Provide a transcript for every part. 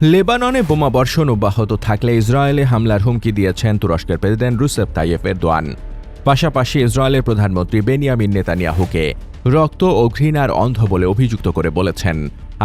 লেবাননে বোমাবর্ষণ অব্যাহত থাকলে ইসরায়েলে হামলার হুমকি দিয়েছেন তুরস্কের প্রেসিডেন্ট রুসেপ তাইয়েপ এরদোয়ান। পাশাপাশি ইসরায়েলের প্রধানমন্ত্রী বেনিয়ামিন নেতানিয়াহুকে রক্ত ও ঘৃণার অন্ধ বলে অভিযুক্ত করে বলেছেন,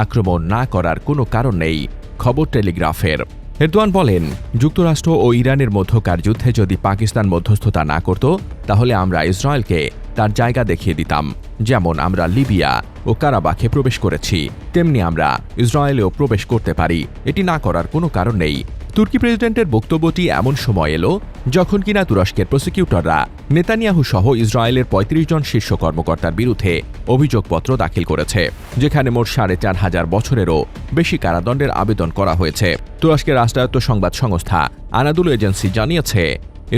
আক্রমণ না করার কোনো কারণ নেই। খবর টেলিগ্রাফের। এরদোয়ান বলেন, যুক্তরাষ্ট্র ও ইরানের মধ্যকার যুদ্ধে যদি পাকিস্তান মধ্যস্থতা না করত, তাহলে আমরা ইসরায়েলকে তার জায়গা দেখিয়ে দিতাম। যেমন আমরা লিবিয়া ও কারাবাখে প্রবেশ করেছি, তেমনি আমরা ইসরায়েলেও প্রবেশ করতে পারি। এটি না করার কোনো কারণ নেই। তুর্কি প্রেসিডেন্টের বক্তব্যটি এমন সময় এলো যখন কিনা তুরস্কের প্রসিকিউটররা নেতানিয়াহু সহ ইসরায়েলের ৩৫ জন শীর্ষ কর্মকর্তার বিরুদ্ধে অভিযোগপত্র দাখিল করেছে, যেখানে মোট ৪,৫০০ বছরেরও বেশি কারাদণ্ডের আবেদন করা হয়েছে। তুরস্কের রাষ্ট্রায়ত্ত সংবাদ সংস্থা আনাদুলু এজেন্সি জানিয়েছে,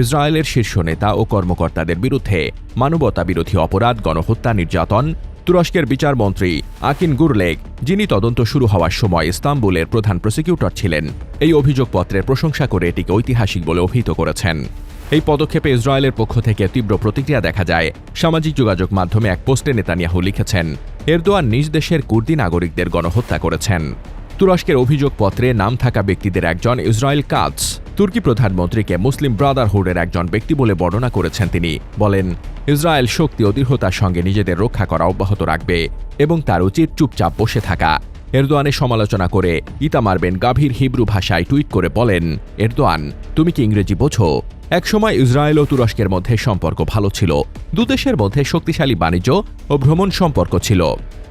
ইসরায়েলের শীর্ষ নেতা ও কর্মকর্তাদের বিরুদ্ধে মানবতাবিরোধী অপরাধ, গণহত্যা, নির্যাতন। তুরস্কের বিচারমন্ত্রী আকিন গুরলেগ, যিনি তদন্ত শুরু হওয়ার সময় ইস্তাম্বুলের প্রধান প্রসিকিউটর ছিলেন, এই অভিযোগপত্রের প্রশংসা করে এটিকে ঐতিহাসিক বলে অভিহিত করেছেন। এই পদক্ষেপে ইসরায়েলের পক্ষ থেকে তীব্র প্রতিক্রিয়া দেখা যায়। সামাজিক যোগাযোগ মাধ্যমে এক পোস্টে নেতানিয়াহু লিখেছেন, এরদোয়ান নিজ দেশের কুর্দি নাগরিকদের গণহত্যা করেছেন। তুরস্কের অভিযোগপত্রে নাম থাকা ব্যক্তিদের একজন ইসরায়েল কাদস তুর্কি প্রধানমন্ত্রীকে মুসলিম ব্রাদারহুডের একজন ব্যক্তি বলে বর্ণনা করেছেন। তিনি বলেন, ইসরায়েল শক্তি ও দৃঢ়তার সঙ্গে নিজেদের রক্ষা করা অব্যাহত রাখবে এবং তার উচিত চুপচাপ বসে থাকা। এরদোয়ানের সমালোচনা করে ইতামার বেন গাভির হিব্রু ভাষায় টুইট করে বলেন, এরদোয়ান, তুমি কি ইংরেজি বোঝো? একসময় ইসরায়েল ও তুরস্কের মধ্যে সম্পর্ক ভালো ছিল। দুদেশের মধ্যে শক্তিশালী বাণিজ্য ও ভ্রমণ সম্পর্ক ছিল।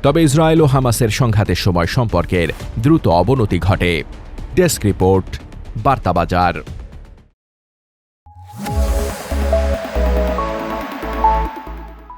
তবে ইসরায়েল ও হামাসের সংঘাতের সময় সম্পর্কের দ্রুত অবনতি ঘটে। Desk report, বার্তাবাজার।